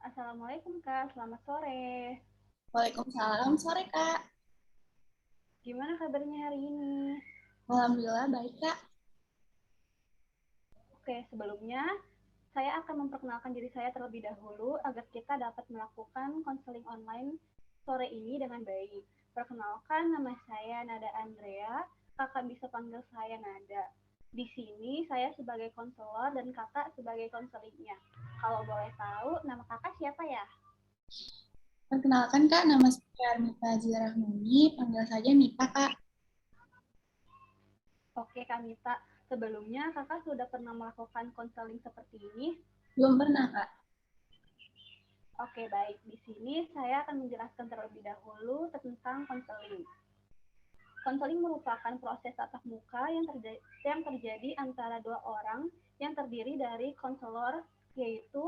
Assalamualaikum Kak, selamat sore. Waalaikumsalam, sore Kak. Gimana kabarnya hari ini? Alhamdulillah baik Kak. Oke, sebelumnya saya akan memperkenalkan diri saya terlebih dahulu agar kita dapat melakukan konseling online sore ini dengan baik. Perkenalkan, nama saya Nada Andrea, kakak bisa panggil saya Nada. Di sini saya sebagai konselor dan kakak sebagai konselingnya. Kalau boleh tahu, nama kakak siapa ya? Perkenalkan Kak, nama saya Armita Zirahmuni, panggil saja Mita Kak. Oke, Kak Mita. Sebelumnya, kakak sudah pernah melakukan konseling seperti ini? Belum pernah Kak. Oke, baik. Di sini saya akan menjelaskan terlebih dahulu tentang konseling. Konseling merupakan proses tatap muka yang terjadi antara dua orang yang terdiri dari konselor, yaitu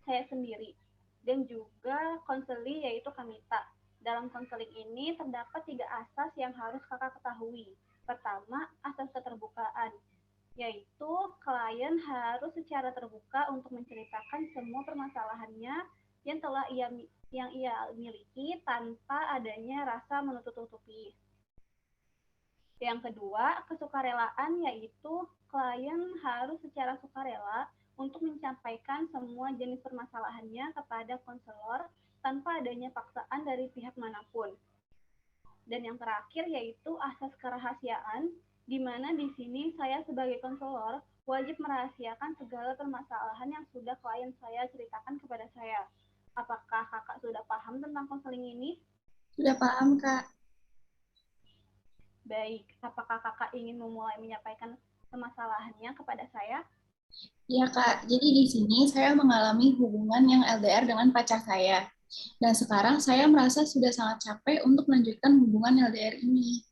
saya sendiri, dan juga konseli, yaitu Kamita. Dalam konseling ini terdapat 3 asas yang harus kakak ketahui. Pertama, asas keterbukaan, yaitu klien harus secara terbuka untuk menceritakan semua permasalahannya yang ia miliki tanpa adanya rasa menutup-tutupi. Yang kedua, kesukarelaan, yaitu klien harus secara sukarela untuk menyampaikan semua jenis permasalahannya kepada konselor tanpa adanya paksaan dari pihak manapun. Dan yang terakhir yaitu asas kerahasiaan, di mana di sini saya sebagai konselor wajib merahasiakan segala permasalahan yang sudah klien saya ceritakan kepada saya. Apakah kakak sudah paham tentang konseling ini? Sudah paham Kak. Baik, apakah kakak ingin memulai menyampaikan permasalahannya kepada saya? Iya Kak, jadi di sini saya mengalami hubungan yang LDR dengan pacar saya. Dan sekarang saya merasa sudah sangat capek untuk melanjutkan hubungan LDR ini.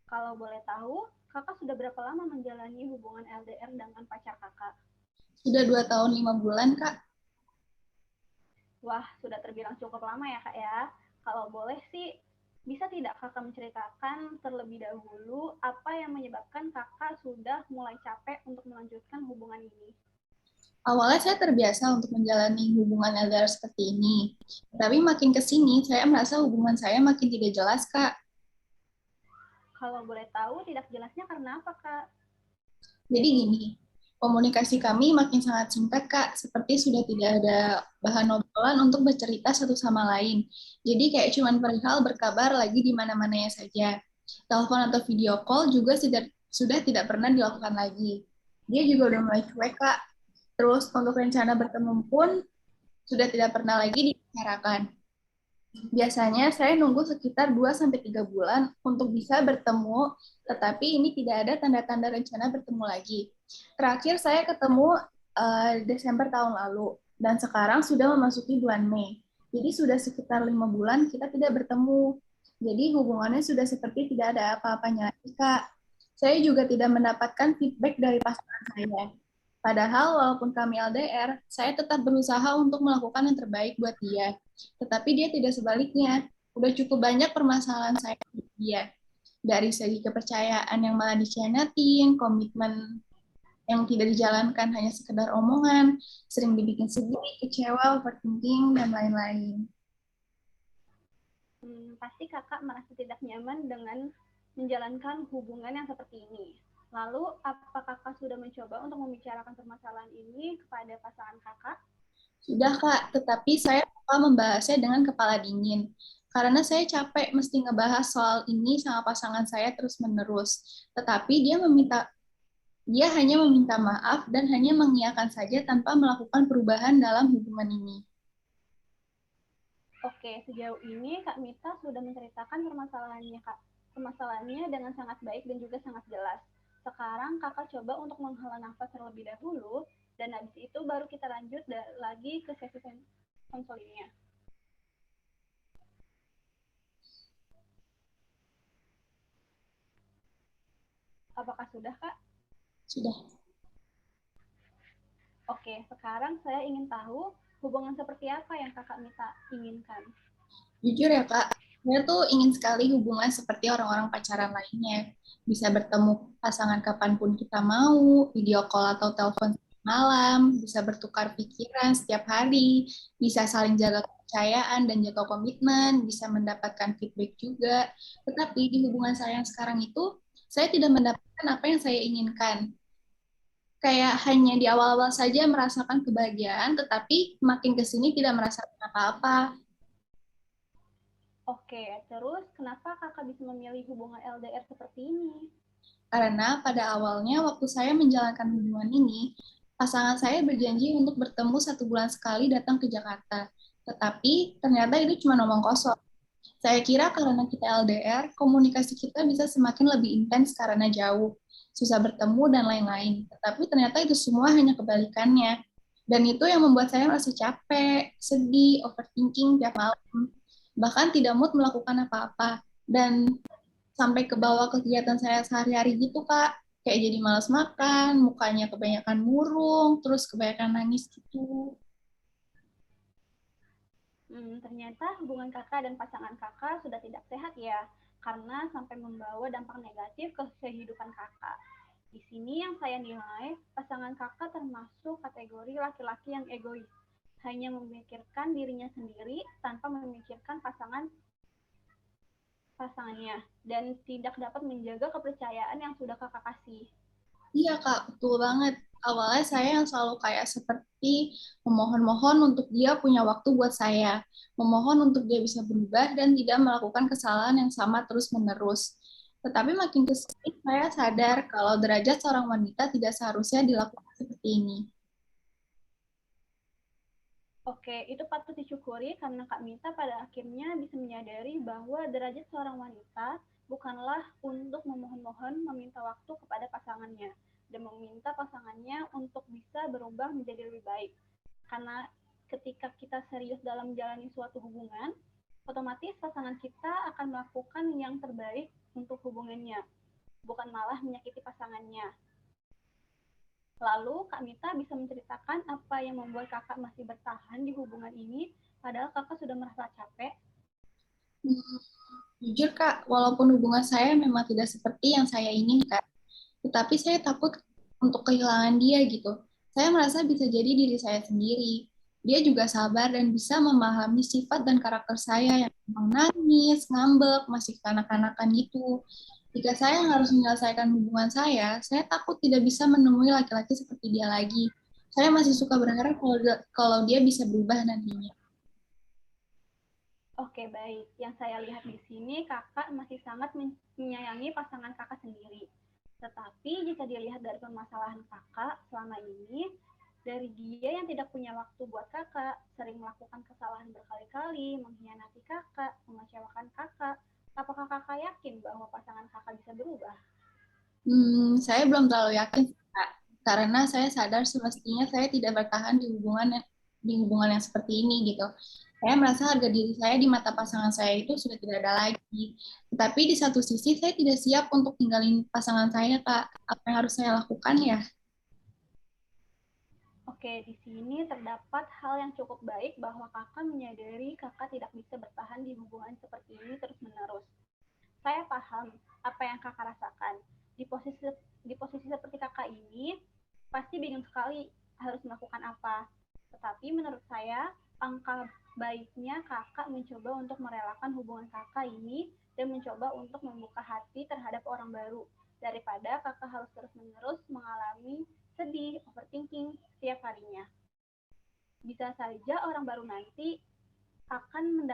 Kalau boleh tahu, kakak sudah berapa lama menjalani hubungan LDR dengan pacar kakak? Sudah 2 tahun 5 bulan Kak. Wah, sudah terbilang cukup lama ya kak ya. Kalau boleh sih, bisa tidak kakak menceritakan terlebih dahulu apa yang menyebabkan kakak sudah mulai capek untuk melanjutkan hubungan ini? Awalnya saya terbiasa untuk menjalani hubungan LDR seperti ini. Tapi makin ke sini, saya merasa hubungan saya makin tidak jelas Kak. Kalau boleh tahu, tidak jelasnya karena apa kak? Jadi gini, komunikasi kami makin sangat singkat, Kak. Seperti sudah tidak ada bahan obrolan untuk bercerita satu sama lain. Jadi kayak cuman perihal berkabar lagi di mana-mananya saja. Telepon atau video call juga sudah tidak pernah dilakukan lagi. Dia juga udah mulai cuek, Kak. Terus untuk rencana bertemu pun sudah tidak pernah lagi dibicarakan. Biasanya saya nunggu sekitar 2 sampai 3 bulan untuk bisa bertemu, tetapi ini tidak ada tanda-tanda rencana bertemu lagi. Terakhir saya ketemu Desember tahun lalu, dan sekarang sudah memasuki bulan Mei. Jadi sudah sekitar 5 bulan kita tidak bertemu. Jadi hubungannya sudah seperti tidak ada apa-apanya lagi, Kak. Saya juga tidak mendapatkan feedback dari pasangan saya. Padahal walaupun kami LDR, saya tetap berusaha untuk melakukan yang terbaik buat dia. Tetapi dia tidak sebaliknya. Udah cukup banyak permasalahan saya di dia. Dari segi kepercayaan yang malah dikhianatin, komitmen yang tidak dijalankan hanya sekedar omongan, sering dibikin sedih, kecewa, overthinking, dan lain-lain. Pasti kakak merasa tidak nyaman dengan menjalankan hubungan yang seperti ini. Lalu, apa kakak sudah mencoba untuk membicarakan permasalahan ini kepada pasangan kakak? Sudah, Kak, tetapi saya lupa membahasnya dengan kepala dingin. Karena saya capek mesti ngebahas soal ini sama pasangan saya terus-menerus. Tetapi dia hanya meminta maaf dan hanya mengiyakan saja tanpa melakukan perubahan dalam hubungan ini. Oke, sejauh ini Kak Mita sudah menceritakan permasalahannya Kak. Permasalahannya dengan sangat baik dan juga sangat jelas. Sekarang kakak coba untuk menghela nafas terlebih dahulu dan habis itu baru kita lanjut lagi ke sesi konsolingnya. Apakah sudah Kak? Sudah. Oke, sekarang saya ingin tahu hubungan seperti apa yang kakak Mita inginkan. Jujur ya, Kak, Saya tuh ingin sekali hubungan seperti orang-orang pacaran lainnya. Bisa bertemu pasangan kapanpun kita mau, video call atau telepon malam, bisa bertukar pikiran setiap hari, bisa saling jaga kepercayaan dan jaga komitmen, bisa mendapatkan feedback juga. Tetapi di hubungan saya yang sekarang itu, saya tidak mendapatkan apa yang saya inginkan. Kayak hanya di awal-awal saja merasakan kebahagiaan, tetapi makin ke sini tidak merasakan apa-apa. Oke, terus kenapa kakak bisa memilih hubungan LDR seperti ini? Karena pada awalnya waktu saya menjalankan hubungan ini, pasangan saya berjanji untuk bertemu 1 bulan sekali datang ke Jakarta. Tetapi ternyata itu cuma omong kosong. Saya kira karena kita LDR, komunikasi kita bisa semakin lebih intens karena jauh, susah bertemu, dan lain-lain. Tetapi ternyata itu semua hanya kebalikannya. Dan itu yang membuat saya merasa capek, sedih, overthinking tiap malam. Bahkan tidak mood melakukan apa-apa. Dan sampai ke bawah kegiatan saya sehari-hari gitu, Kak. Kayak jadi malas makan, mukanya kebanyakan murung, terus kebanyakan nangis gitu. Ternyata hubungan kakak dan pasangan kakak sudah tidak sehat ya, karena sampai membawa dampak negatif ke kehidupan kakak. Di sini yang saya nilai, pasangan kakak termasuk kategori laki-laki yang egois, hanya memikirkan dirinya sendiri tanpa memikirkan pasangannya, dan tidak dapat menjaga kepercayaan yang sudah kakak kasih. Iya, Kak, betul banget. Awalnya saya yang selalu kayak seperti memohon-mohon untuk dia punya waktu buat saya. Memohon untuk dia bisa berubah dan tidak melakukan kesalahan yang sama terus-menerus. Tetapi makin ke sini saya sadar kalau derajat seorang wanita tidak seharusnya dilakukan seperti ini. Oke, itu patut disyukuri karena Kak Mita pada akhirnya bisa menyadari bahwa derajat seorang wanita bukanlah untuk memohon-mohon meminta waktu kepada pasangannya dan meminta pasangannya untuk bisa berubah menjadi lebih baik. Karena ketika kita serius dalam menjalani suatu hubungan, otomatis pasangan kita akan melakukan yang terbaik untuk hubungannya, bukan malah menyakiti pasangannya. Lalu Kak Mita bisa menceritakan apa yang membuat kakak masih bertahan di hubungan ini padahal kakak sudah merasa capek? Hmm, Jujur, Kak, walaupun hubungan saya memang tidak seperti yang saya inginkan, tetapi saya takut untuk kehilangan dia gitu. Saya merasa bisa jadi diri saya sendiri. Dia juga sabar dan bisa memahami sifat dan karakter saya yang memang nangis, ngambek, masih kanak-kanakan gitu. Jika saya harus menyelesaikan hubungan saya takut tidak bisa menemui laki-laki seperti dia lagi. Saya masih suka berharap kalau dia bisa berubah nantinya. Oke, baik. Yang saya lihat di sini, kakak masih sangat menyayangi pasangan kakak sendiri. Tetapi jika dilihat dari permasalahan kakak selama ini, dari dia yang tidak punya waktu buat kakak, sering melakukan kesalahan berkali-kali, mengkhianati kakak, mengecewakan kakak, apakah kakak yakin bahwa pasangan kakak bisa berubah? Saya belum terlalu yakin, Kak, karena saya sadar semestinya saya tidak bertahan di hubungan yang seperti ini gitu. Saya merasa harga diri saya di mata pasangan saya itu sudah tidak ada lagi. Tetapi di satu sisi saya tidak siap untuk tinggalin pasangan saya, Kak. Apa yang harus saya lakukan ya? Oke, di sini terdapat hal yang cukup baik bahwa kakak menyadari kakak tidak bisa bertahan di hubungan seperti ini terus-menerus. Saya paham apa yang kakak rasakan. Di posisi seperti kakak ini, pasti bingung sekali harus melakukan apa. Tetapi menurut saya, angka baiknya kakak mencoba untuk merelakan hubungan kakak ini dan mencoba untuk membuka hati terhadap orang baru daripada kakak harus terus-menerus mengalami sedih, overthinking setiap harinya. Bisa saja orang baru nanti akan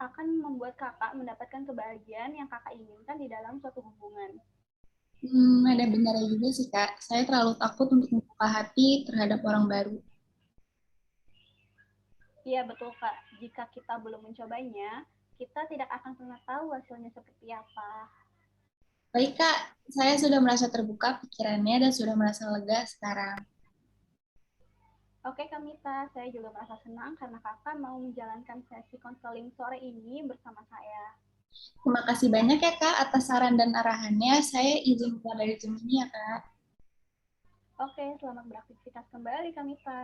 akan membuat kakak mendapatkan kebahagiaan yang kakak inginkan di dalam suatu hubungan. Ada benarnya juga sih, Kak. Saya terlalu takut untuk membuka hati terhadap orang baru. Iya betul Kak, jika kita belum mencobanya, kita tidak akan pernah tahu hasilnya seperti apa. Baik, Kak. Saya sudah merasa terbuka pikirannya dan sudah merasa lega sekarang. Oke Kamita, saya juga merasa senang karena kakak mau menjalankan sesi konseling sore ini bersama saya. Terima kasih banyak ya, Kak, atas saran dan arahannya. Saya izin keluar dari Zoom ini ya, Kak. Oke, selamat beraktivitas kembali Kamita.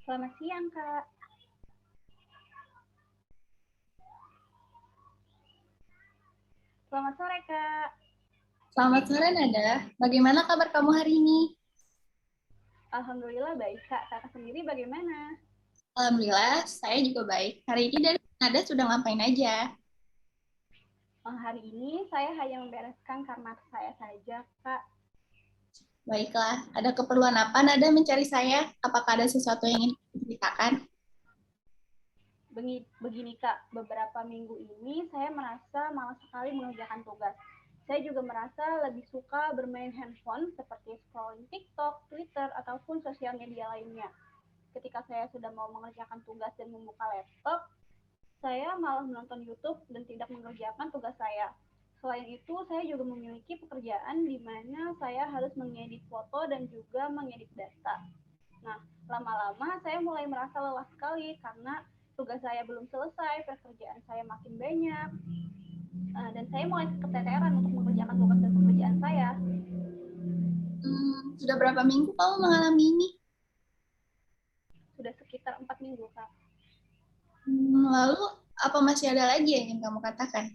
Selamat siang, Kak. Selamat sore, Kak. Selamat sore, Nada. Bagaimana kabar kamu hari ini? Alhamdulillah baik, Kak. Kakak sendiri bagaimana? Alhamdulillah, saya juga baik. Hari ini dari Nada sudah ngapain aja? Hari ini saya hanya membereskan kamar saya saja, Kak. Baiklah, ada keperluan apa Nada mencari saya? Apakah ada sesuatu yang ingin diceritakan? Begini, Kak, beberapa minggu ini saya merasa malas sekali mengerjakan tugas. Saya juga merasa lebih suka bermain handphone seperti scrolling TikTok, Twitter, ataupun sosial media lainnya. Ketika saya sudah mau mengerjakan tugas dan membuka laptop, saya malah menonton YouTube dan tidak mengerjakan tugas saya. Selain itu, saya juga memiliki pekerjaan di mana saya harus mengedit foto dan juga mengedit data. Nah, lama-lama saya mulai merasa lelah sekali karena tugas saya belum selesai, pekerjaan saya makin banyak, dan saya mulai keteteran untuk mengerjakan tugas dan pekerjaan saya. Sudah berapa minggu kamu mengalami ini? Sudah sekitar 4 minggu, Kak. Lalu, apa masih ada lagi yang ingin kamu katakan?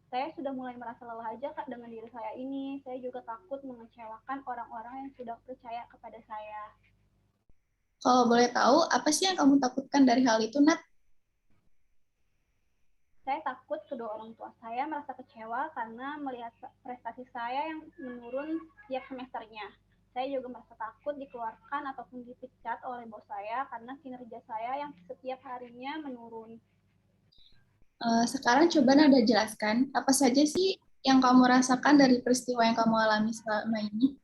Saya sudah mulai merasa lelah aja, Kak, dengan diri saya ini. Saya juga takut mengecewakan orang-orang yang sudah percaya kepada saya. Kalau boleh tahu, apa sih yang kamu takutkan dari hal itu, Nat? Saya takut kedua orang tua saya merasa kecewa karena melihat prestasi saya yang menurun tiap semesternya. Saya juga merasa takut dikeluarkan ataupun dipecat oleh bos saya karena kinerja saya yang setiap harinya menurun. Sekarang coba Nada jelaskan, apa saja sih yang kamu rasakan dari peristiwa yang kamu alami selama ini?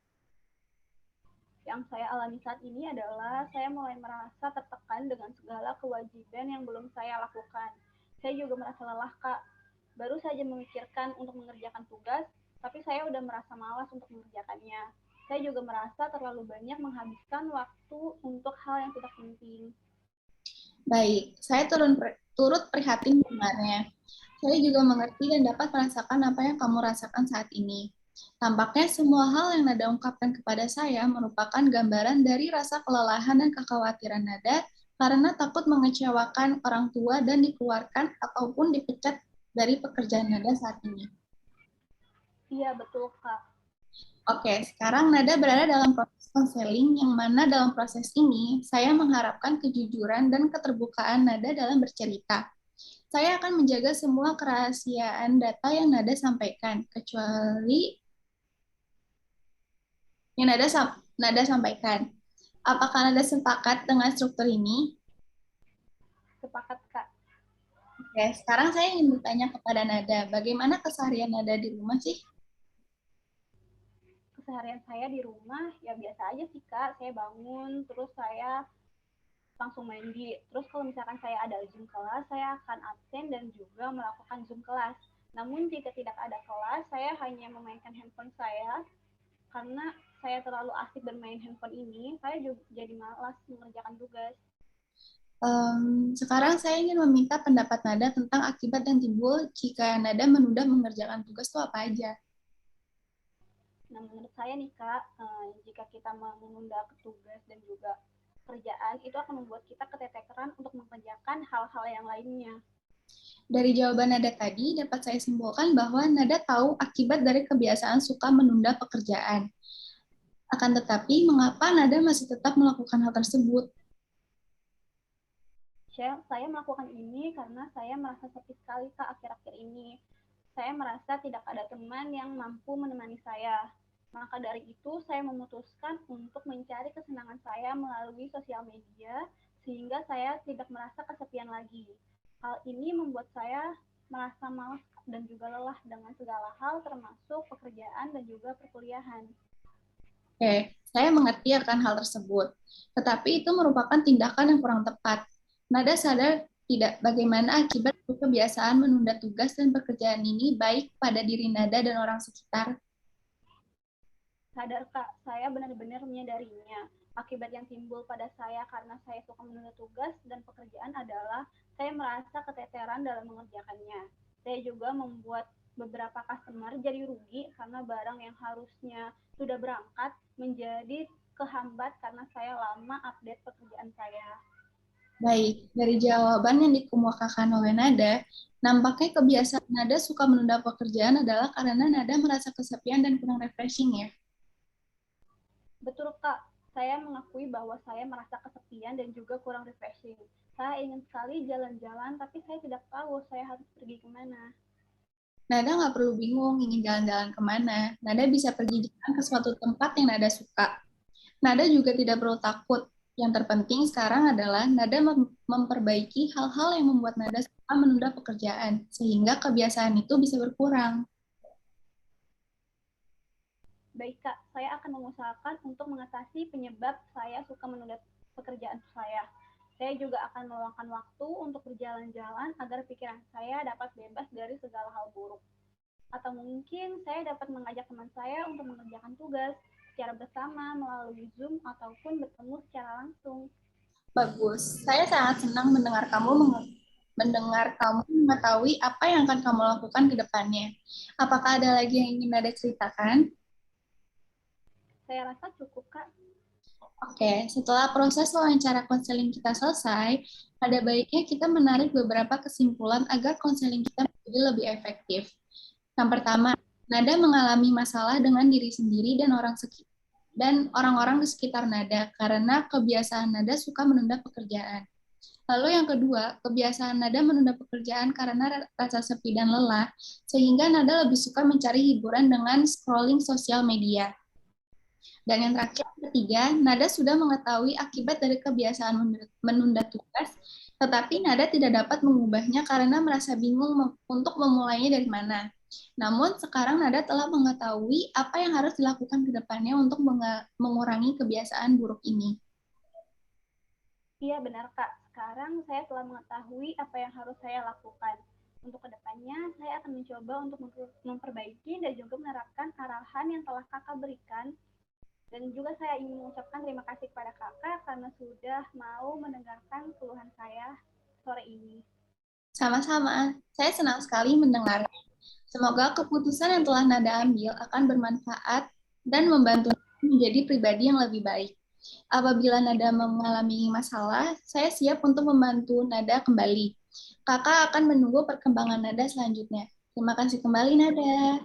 Yang saya alami saat ini adalah saya mulai merasa tertekan dengan segala kewajiban yang belum saya lakukan. Saya juga merasa lelah, Kak. Baru saja memikirkan untuk mengerjakan tugas, tapi saya udah merasa malas untuk mengerjakannya. Saya juga merasa terlalu banyak menghabiskan waktu untuk hal yang tidak penting. Baik, saya turut prihatin dengannya. Saya juga mengerti dan dapat merasakan apa yang kamu rasakan saat ini. Tampaknya semua hal yang Nada ungkapkan kepada saya merupakan gambaran dari rasa kelelahan dan kekhawatiran Nada karena takut mengecewakan orang tua dan dikeluarkan ataupun dipecat dari pekerjaan Nada saat ini. Iya, betul, Kak. Oke, sekarang Nada berada dalam proses konseling yang mana dalam proses ini saya mengharapkan kejujuran dan keterbukaan Nada dalam bercerita. Saya akan menjaga semua kerahasiaan data yang Nada sampaikan, kecuali yang Nada sampaikan. Apakah Nada sepakat dengan struktur ini? Sepakat, Kak. Oke, sekarang saya ingin bertanya kepada Nada, bagaimana keseharian Nada di rumah sih? Keseharian saya di rumah ya biasa aja sih, Kak. Saya bangun, terus saya langsung mandi. Terus kalau misalkan saya ada Zoom kelas, saya akan absen dan juga melakukan Zoom kelas. Namun jika tidak ada kelas, saya hanya memainkan handphone saya karena saya terlalu asik bermain handphone ini, saya juga jadi malas mengerjakan tugas. Sekarang saya ingin meminta pendapat Nada tentang akibat yang timbul jika Nada menunda mengerjakan tugas itu apa aja. Nah, menurut saya nih, Kak, jika kita menunda tugas dan juga kerjaan, itu akan membuat kita keteteran untuk mengerjakan hal-hal yang lainnya. Dari jawaban Nada tadi, dapat saya simpulkan bahwa Nada tahu akibat dari kebiasaan suka menunda pekerjaan. Akan tetapi, mengapa Nada masih tetap melakukan hal tersebut? Saya melakukan ini karena saya merasa sepi sekali, Kak, akhir-akhir ini. Saya merasa tidak ada teman yang mampu menemani saya. Maka dari itu, saya memutuskan untuk mencari kesenangan saya melalui sosial media, sehingga saya tidak merasa kesepian lagi. Hal ini membuat saya merasa malas dan juga lelah dengan segala hal, termasuk pekerjaan dan juga perkuliahan. Oke, saya mengerti akan hal tersebut. Tetapi itu merupakan tindakan yang kurang tepat. Nada sadar tidak bagaimana akibat kebiasaan menunda tugas dan pekerjaan ini baik pada diri Nada dan orang sekitar. Sadar, Kak, saya benar-benar menyadarinya. Akibat yang timbul pada saya karena saya suka menunda tugas dan pekerjaan adalah saya merasa keteteran dalam mengerjakannya. Saya juga membuat beberapa customer jadi rugi karena barang yang harusnya sudah berangkat menjadi kehambat karena saya lama update pekerjaan saya. Baik, dari jawaban yang dikemukakan oleh Nada, nampaknya kebiasaan Nada suka menunda pekerjaan adalah karena Nada merasa kesepian dan kurang refreshing ya. Betul Kak, saya mengakui bahwa saya merasa kesepian dan juga kurang refreshing. Saya ingin sekali jalan-jalan, tapi saya tidak tahu saya harus pergi kemana. Nada nggak perlu bingung ingin jalan-jalan kemana. Nada bisa pergi jalan ke suatu tempat yang Nada suka. Nada juga tidak perlu takut. Yang terpenting sekarang adalah Nada memperbaiki hal-hal yang membuat Nada suka menunda pekerjaan, sehingga kebiasaan itu bisa berkurang. Baik Kak, saya akan mengusahakan untuk mengatasi penyebab saya suka menunda pekerjaan saya. Saya juga akan meluangkan waktu untuk berjalan-jalan agar pikiran saya dapat bebas dari segala hal buruk. Atau mungkin saya dapat mengajak teman saya untuk mengerjakan tugas secara bersama melalui Zoom ataupun bertemu secara langsung. Bagus. Saya sangat senang mendengar kamu mengetahui apa yang akan kamu lakukan ke depannya. Apakah ada lagi yang ingin Nada ceritakan? Saya rasa cukup Kak. Oke, setelah proses wawancara konseling kita selesai, ada baiknya kita menarik beberapa kesimpulan agar konseling kita menjadi lebih efektif. Yang pertama, Nada mengalami masalah dengan diri sendiri dan orang-orang di sekitar Nada karena kebiasaan Nada suka menunda pekerjaan. Lalu yang kedua, kebiasaan Nada menunda pekerjaan karena rasa sepi dan lelah, sehingga Nada lebih suka mencari hiburan dengan scrolling sosial media. Dan yang terakhir, ketiga, Nada sudah mengetahui akibat dari kebiasaan menunda tugas, tetapi Nada tidak dapat mengubahnya karena merasa bingung untuk memulainya dari mana. Namun sekarang Nada telah mengetahui apa yang harus dilakukan ke depannya untuk mengurangi kebiasaan buruk ini. Iya benar Kak, sekarang saya telah mengetahui apa yang harus saya lakukan. Untuk kedepannya, saya akan mencoba untuk memperbaiki dan juga menerapkan arahan yang telah kakak berikan. Dan juga saya ingin mengucapkan terima kasih kepada kakak karena sudah mau mendengarkan keluhan saya sore ini. Sama-sama, saya senang sekali mendengar. Semoga keputusan yang telah Nada ambil akan bermanfaat dan membantu menjadi pribadi yang lebih baik. Apabila Nada mengalami masalah, saya siap untuk membantu Nada kembali. Kakak akan menunggu perkembangan Nada selanjutnya. Terima kasih kembali, Nada.